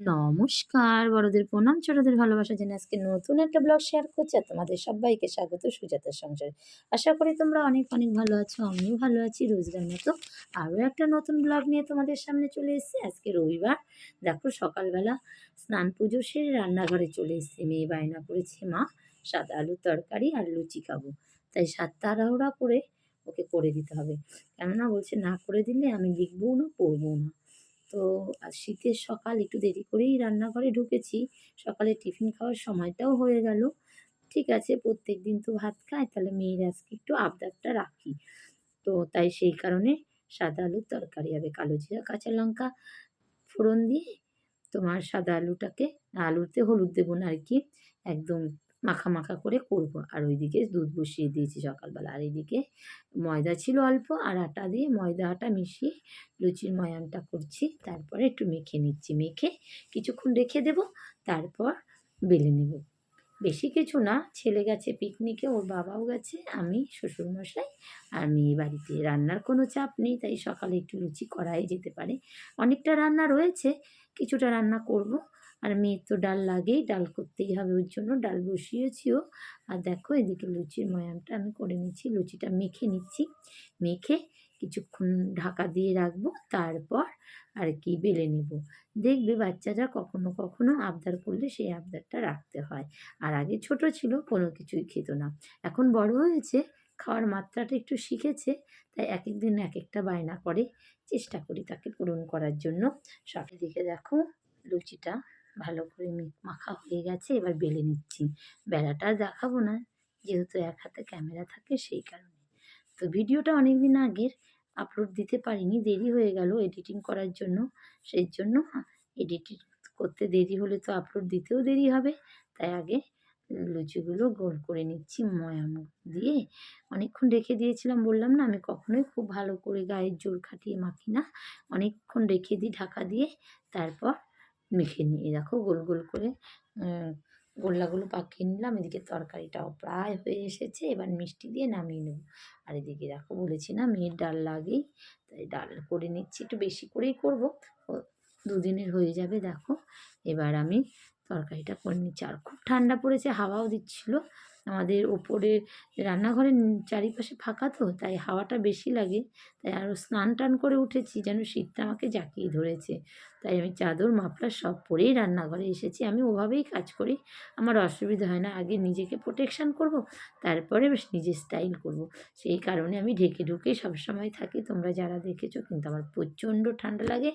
নমস্কার, বড়দের প্রণাম, ছোটদের ভালোবাসা জানিয়ে আজকে নতুন একটা ব্লগ শেয়ার করছি। আর তোমাদের সবাইকে স্বাগত সুজাতার সংসারে। আশা করি তোমরা অনেক অনেক ভালো আছো, আমিও ভালো আছি। রোজগার মতো আরও একটা নতুন ব্লগ নিয়ে তোমাদের সামনে চলে এসেছি। আজকে রবিবার, দেখো সকালবেলা স্নান পুজো সেরে রান্নাঘরে চলে এসেছি। মেয়ে বায়না করেছে মা সাদা আলুর তরকারি আর লুচি খাবো, তাই তাড়াহুড়া করে ওকে করে দিতে হবে। কেননা বলছে না করে দিলে আমি লিখবও না, পড়বও না। তো শীতের সকাল একটু দেরি করেই রান্নাঘরে ঢুকেছি। সকালে টিফিন খাওয়ার সময়টাও হয়ে গেল। ঠিক আছে, প্রত্যেকদিন তো ভাত খাই, তাহলে মেয়ের আজকে একটু আবদারটা রাখি। তো তাই সেই কারণে সাদা আলুর তরকারি হবে। কালো জিরা, কাঁচা লঙ্কা ফোড়ন দিয়ে তোমার সাদা আলুটাকে, আলুতে হলুদ দেবো না আরকি, একদম মাখা, মাখা করে করব। আর ওইদিকে দুধ বসিয়ে দিয়েছি সকালবেলা। আর এদিকে ময়দা ছিল অল্প, আর আটা দিয়ে ময়দা আটা মিশিয়ে লুচির ময়ানটা করছি। তারপরে একটু মেখে নিচ্ছি। মেখে কিছুক্ষণ রেখে দেবো, তারপর বেলে নেব। বেশি কিছু না, ছেলে গেছে পিকনিকে, ওর বাবাও গেছে, আমি, শ্বশুরমশাই আর মেয়ে বাড়িতে। রান্নার কোনো চাপ নেই, তাই সকালে একটু লুচি করাই যেতে পারে। অনেকটা রান্না রয়েছে, কিছুটা রান্না করব। আর মেয়ের তো ডাল লাগেই, ডাল করতেই হবে, ওর জন্য ডাল বসিয়েছিও। আর দেখো এদিকে লুচির ময়ামটা আমি করে নিচ্ছি, লুচিটা মেখে নিচ্ছি। মেখে কিছুক্ষণ ঢাকা দিয়ে রাখবো, তারপর আর কি বেলে নেব। দেখবে বাচ্চারা কখনো কখনো আবদার করলে সেই আবদারটা রাখতে হয়। আর আগে ছোট ছিল, কোনো কিছুই খেত না। এখন বড় হয়েছে, খাওয়ার মাত্রাটা একটু শিখেছে, তাই একেক দিন একেকটা বায়না করে। চেষ্টা করি তাকে পূরণ করার জন্য। সব দিকে দেখো লুচিটা ভালো করে মাখা হয়ে গেছে, এবার বেলে নিচ্ছি। বেলাটা আর দেখাবো না, যেহেতু এক হাতে ক্যামেরা থাকে সেই কারণে। তো ভিডিওটা অনেক দিন আগের, আপলোড দিতে পারিনি, দেরি হয়ে গেল এডিটিং করার জন্য। সেই জন্য এডিটিং করতে দেরি হলে তো আপলোড দিতেও দেরি হবে, তাই আগে লুচিগুলো গোল করে নিচ্ছি ময়াম দিয়ে। অনেকক্ষণ রেখে দিয়েছিলাম, বললাম না আমি কখনোই খুব ভালো করে গায়ের জোর খাটিয়ে মাখি না। অনেকক্ষণ রেখে দিই ঢাকা দিয়ে, তারপর মেখে নিই। এই দেখো গোল গোল করে গোল্লাগুলো পাকিয়ে নিলাম। এদিকে তরকারিটাও প্রায় হয়ে এসেছে, এবার মিষ্টি দিয়ে নামিয়ে নেব। আর এদিকে দেখো বলেছি না মেয়ের ডাল লাগেই, তাই ডাল করে নিচ্ছি, একটু বেশি করেই করব, দুদিনের হয়ে যাবে। দেখো এবার আমি তরকারিটা করে নিচ্ছি। আর খুব ঠান্ডা পড়েছে, হাওয়াও দিচ্ছিল। আমাদের ওপরে রান্নাঘরের চারিপাশে ফাঁকা তো, তাই হাওয়াটা বেশি লাগে। তাই আরও স্নান টান করে উঠেছি, যেন শীতটা আমাকে জাঁকিয়ে ধরেছে। তাই আমি চাদর মাফলার সব পরেই রান্নাঘরে এসেছি। আমি ওভাবেই কাজ করি, আমার অসুবিধা হয় না। আগে নিজেকে প্রোটেকশান করব, তারপরে বেশ নিজের স্টাইল করব। সেই কারণে আমি ঢেকে ঢুকেই সবসময় থাকি। তোমরা যারা দেখেছো, কিন্তু আমার প্রচণ্ড ঠান্ডা লাগে।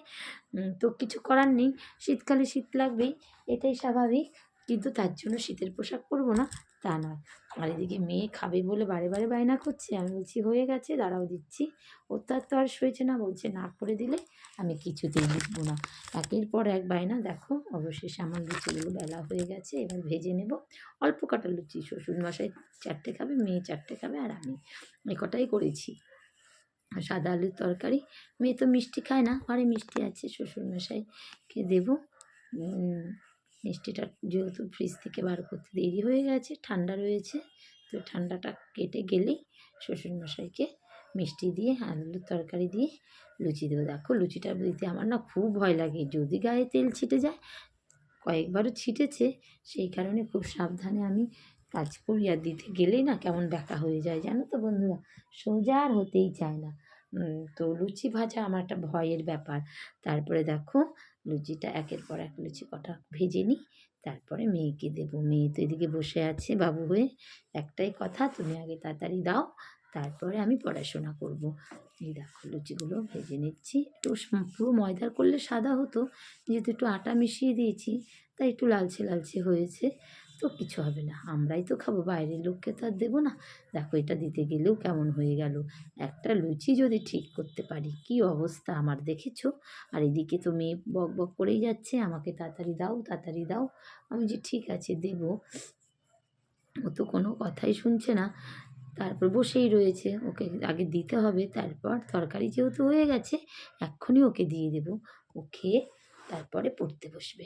তো কিছু করার নেই, শীতকালে শীত লাগবেই, এটাই স্বাভাবিক। কিন্তু তার জন্য শীতের পোশাক পরবো না তা নয়। আর এদিকে মেয়ে খাবে বলে বারে বারে বায়না করছে, আমি বলছি হয়ে গেছে, দাঁড়াও দিচ্ছি। ওর তো আর সয়েছে না, বলছে না করে দিলে আমি কিছুতেই লিখবো না। একের পর এক বায়না। দেখো অবশেষে আমার লুচিগুলো বেলা হয়ে গেছে, এবার ভেজে নেব। অল্প কটা লুচি, শ্বশুরমশাই 4টে খাবে, মেয়ে 4টে খাবে, আর আমি এ কটাই করেছি। সাদা আলুর তরকারি। মেয়ে তো মিষ্টি খায় না, ঘরে মিষ্টি আছে, শ্বশুরমশাইকে দেবো। মিষ্টিটা যেহেতু ফ্রিজ থেকে বার করতে দেরি হয়ে গেছে, ঠান্ডা রয়েছে, তো ঠান্ডাটা কেটে গেলেই শ্বশুরমশাইকে মিষ্টি দিয়ে আলুর তরকারি দিয়ে লুচি দেবো। দেখো লুচিটা দিতে আমার না খুব ভয় লাগে, যদি গায়ে তেল ছিটে যায়। কয়েকবারও ছিটেছে, সেই কারণে খুব সাবধানে আমি কাজ করি। আর দিতে গেলেই না কেমন ব্যাকা হয়ে যায়, জানো তো বন্ধুরা, সোজা আর হতেই চায় না। তো লুচি ভাজা আমার একটা ভয়ের ব্যাপার। তারপরে দেখো লুচিটা একের পর এক লুচি কটা ভেজে নিই, তারপরে মেয়েকে দেবো। মেয়ে তো এদিকে বসে আছে বাবু হয়ে। একটাই কথা, তুমি আগে তাড়াতাড়ি দাও, তারপরে আমি পড়াশোনা করব। এই দেখো লুচিগুলো ভেজে নিচ্ছি। একটু পুরো ময়দার করলে সাদা হতো, যেহেতু একটু আটা মিশিয়ে দিয়েছি, তাই একটু লালচে লালচে হয়েছে। তো কিছু হবে না, আমরাই তো খাবো, বাইরের লোককে তো আর দেবো না। দেখো এটা দিতে গেলেও কেমন হয়ে গেল। একটা লুচি যদি ঠিক করতে পারি, কি অবস্থা আমার দেখেছো। আর এদিকে তো মেয়ে বক বক করেই যাচ্ছে, আমাকে তাড়াতাড়ি দাও, তাড়াতাড়ি দাও। আমি যে ঠিক আছে দেবো, ও তো কোনো কথাই শুনছে না। তারপর বসেই রয়েছে, ওকে আগে দিতে হবে, তারপর তরকারি যেহেতু হয়ে গেছে এক্ষুনি ওকে দিয়ে দেবো। ও খেয়ে তারপরে পড়তে বসবে।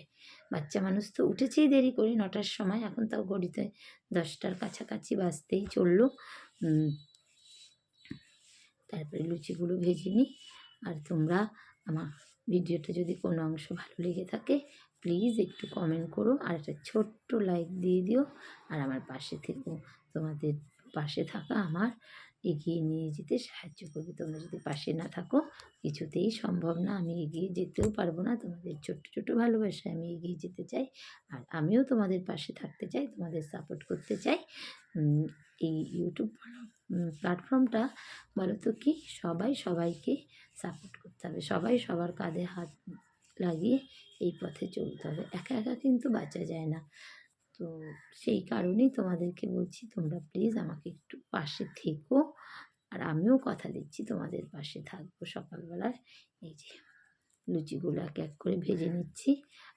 বাচ্চা মানুষ তো উঠেছেই দেরি করে, 9টার সময়, এখন তাও ঘড়িতে 10টার কাছাকাছি বাজতেই চললো। তারপরে লুচিগুলো ভেজে নিই। আর তোমরা আমার ভিডিওটা যদি কোনো অংশ ভালো লেগে থাকে, প্লিজ একটু কমেন্ট করো আর একটা ছোট্ট লাইক দিয়ে দিও আর আমার পাশে থেকো। তোমাদের পাশে থাকা আমার এগিয়ে নিয়ে যেতে সাহায্য করবে। তোমরা যদি পাশে না থাকো কিছুতেই সম্ভব না, আমি এগিয়ে যেতেও পারবো না। তোমাদের ছোট্ট ছোট্ট ভালোবাসায় আমি এগিয়ে যেতে চাই আর আমিও তোমাদের পাশে থাকতে চাই, তোমাদের সাপোর্ট করতে চাই। এই ইউটিউব প্ল্যাটফর্মটা বলো তো কি, সবাই সবাইকে সাপোর্ট করতে হবে, সবাই সবার কাঁধে হাত লাগিয়ে এই পথে চলতে হবে। একা একা কিন্তু বাঁচা যায় না। তো সেই কারণেই তোমাদেরকে বলছি, তোমরা প্লিজ আমাকে একটু পাশে থেকো আর আমিও কথা দিচ্ছি তোমাদের পাশে থাকবো। সকালবেলায় এই যে লুচিগুলো এক এক করে ভেজে নিচ্ছি।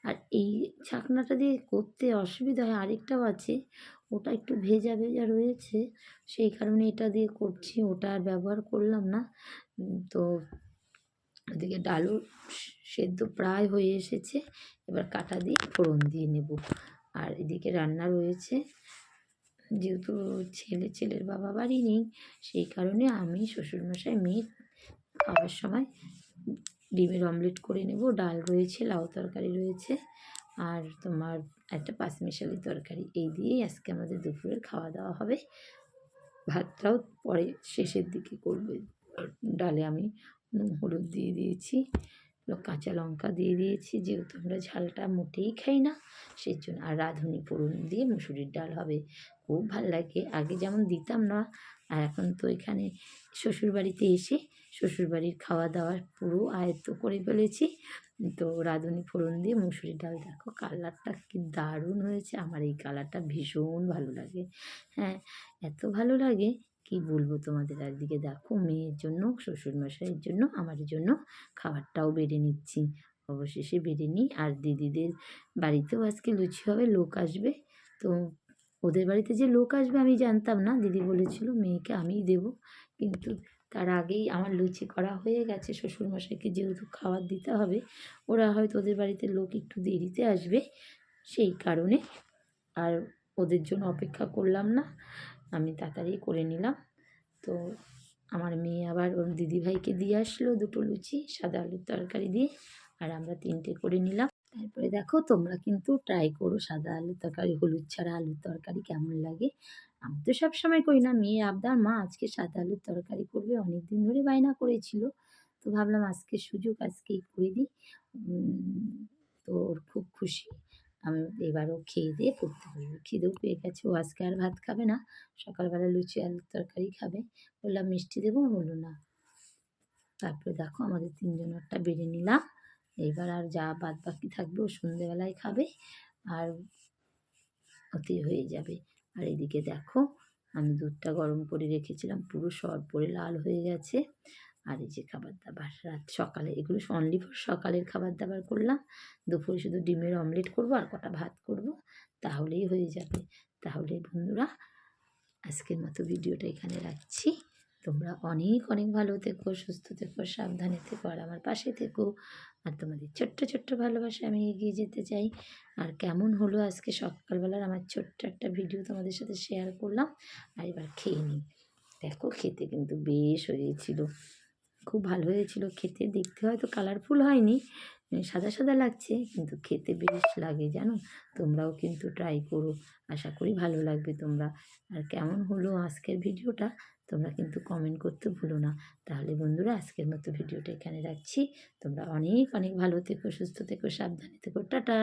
আর এই ছাকনাটা দিয়ে করতে অসুবিধা হয়, আরেকটাও আছে, ওটা একটু ভেজা ভেজা রয়েছে, সেই কারণে এটা দিয়ে করছি, ওটা আর ব্যবহার করলাম না। তো ওদিকে ডালও সেদ্ধ প্রায় হয়ে এসেছে, এবার কাঁটা দিয়ে ফোড়ন দিয়ে নেব। আর এদিকে রান্না রয়েছে, যেহেতু ছেলের বাবা বাড়ি নেই, সেই কারণে আমি শ্বশুরমশাই মেয়ে খাওয়ার সময় ডিমের অমলেট করে নেব। ডাল রয়েছে, লাউ তরকারি রয়েছে আর তোমার একটা পাঁচমিশালি তরকারি, এই দিয়েই আজকে আমাদের দুপুরের খাওয়া দাওয়া হবে। ভাতটাও পরে শেষের দিকে করবে। ডালে আমি নুন হলুদ দিয়ে দিয়েছি, কাঁচা লঙ্কা দিয়ে দিয়েছি, যেহেতু আমরা ঝালটা মোটেই খাই না সেই জন্য। আর রাঁধুনি ফোড়ন দিয়ে মুসুরির ডাল হবে, খুব ভাল লাগে। আগে যেমন দিতাম না, আর এখন তো এখানে শ্বশুরবাড়িতে এসে শ্বশুরবাড়ির খাওয়া দাওয়ার পুরো আয়ত্ত করে ফেলেছি। তো রাঁধুনি ফোড়ন দিয়ে মুসুরির ডাল, দেখো কালারটা কি দারুণ হয়েছে, আমার এই কালারটা ভীষণ ভালো লাগে। হ্যাঁ, এত ভালো লাগে কি বলবো তোমাদের। আর এদিকে দেখো মেয়ের জন্য, শ্বশুরমশাইয়ের জন্য, আমার জন্য খাবারটাও বেড়ে নিচ্ছি। অবশেষে বেড়ে নিই। আর দিদিদের বাড়িতেও আজকে লুচি হবে, লোক আসবে। তো ওদের বাড়িতে যে লোক আসবে আমি জানতাম না, দিদি বলেছিল মেয়েকে আমিই দেবো, কিন্তু তার আগেই আমার লুচি করা হয়ে গেছে। শ্বশুরমশাইকে যেহেতু খাবার দিতে হবে, ওরা হয়তো ওদের বাড়িতে লোক একটু দেরিতে আসবে, সেই কারণে আর ওদের জন্য অপেক্ষা করলাম না, আমি তাড়াতাড়ি করে নিলাম। তো আমার মেয়ে আবার ওর দিদিভাইকে দিয়ে আসলো দুটো লুচি সাদা আলুর তরকারি দিয়ে, আর আমরা তিনটে করে নিলাম। তারপরে দেখো তোমরা কিন্তু ট্রাই করো সাদা আলুর তরকারি, হলুদ ছাড়া আলুর তরকারি কেমন লাগে। আমি তো সবসময় করি না, মেয়ে আবদার মা আজকে সাদা আলুর তরকারি করবে, অনেক দিন ধরে বায়না করেছিল। তো ভাবলাম আজকে সুযোগ, আজকেই করে দিই। তো ওর খুব খুশি, আমি এবারও খেয়ে দিয়ে করতে পারবো। খিদেও পেয়ে গেছে, ও আজকে আর ভাত খাবে না, সকালবেলা লুচি আলুর তরকারি খাবে। বললাম মিষ্টি দেবো, বললো না। তারপরে দেখো আমাদের তিনজনেরটা বেড়ে নিলাম। এইবার আর যা বাদ বাকি থাকবে ও সন্ধেবেলায় খাবে আর ওতেই হয়ে যাবে। আর এদিকে দেখো আমি দুধটা গরম করে রেখেছিলাম, পুরো সর পড়ে লাল হয়ে গেছে। আর এই যে খাবার দাবার সকালে, এগুলো অনলি ফর সকালের খাবার দাবার করলাম। দুপুরে শুধু ডিমের অমলেট করবো আর কটা ভাত করব, তাহলেই হয়ে যাবে। তাহলে বন্ধুরা আজকের মতো ভিডিওটা এখানে রাখছি। তোমরা অনেক অনেক ভালো থেকো, সুস্থ থেকো, সাবধানে থেকো আর আমার পাশে থেকো। আর তোমাদের ছোট্ট ছোট্ট ভালোবাসা আমি এগিয়ে যেতে চাই। আর কেমন হলো আজকে সকালবেলার আমার ছোট্ট একটা ভিডিও তোমাদের সাথে শেয়ার করলাম। আর এবার খেয়ে নিই। দেখো খেতে কিন্তু বেশ হয়েছিল, খুব ভালো হয়েছিল খেতে। দেখতে হয়তো কালারফুল হয়নি, সাদা সাদা লাগছে, কিন্তু খেতে বেশ লাগে জানো। তোমরাও কিন্তু ট্রাই করো, আশা করি ভালো লাগবে তোমরা। আর কেমন হলো আজকের ভিডিওটা তোমরা কিন্তু কমেন্ট করতে ভুলো না। তাহলে বন্ধুরা আজকের মতো ভিডিওটা এখানে রাখছি। তোমরা অনেক অনেক ভালো থেকো, সুস্থ থেকো, সাবধানে থেকো, টাটা।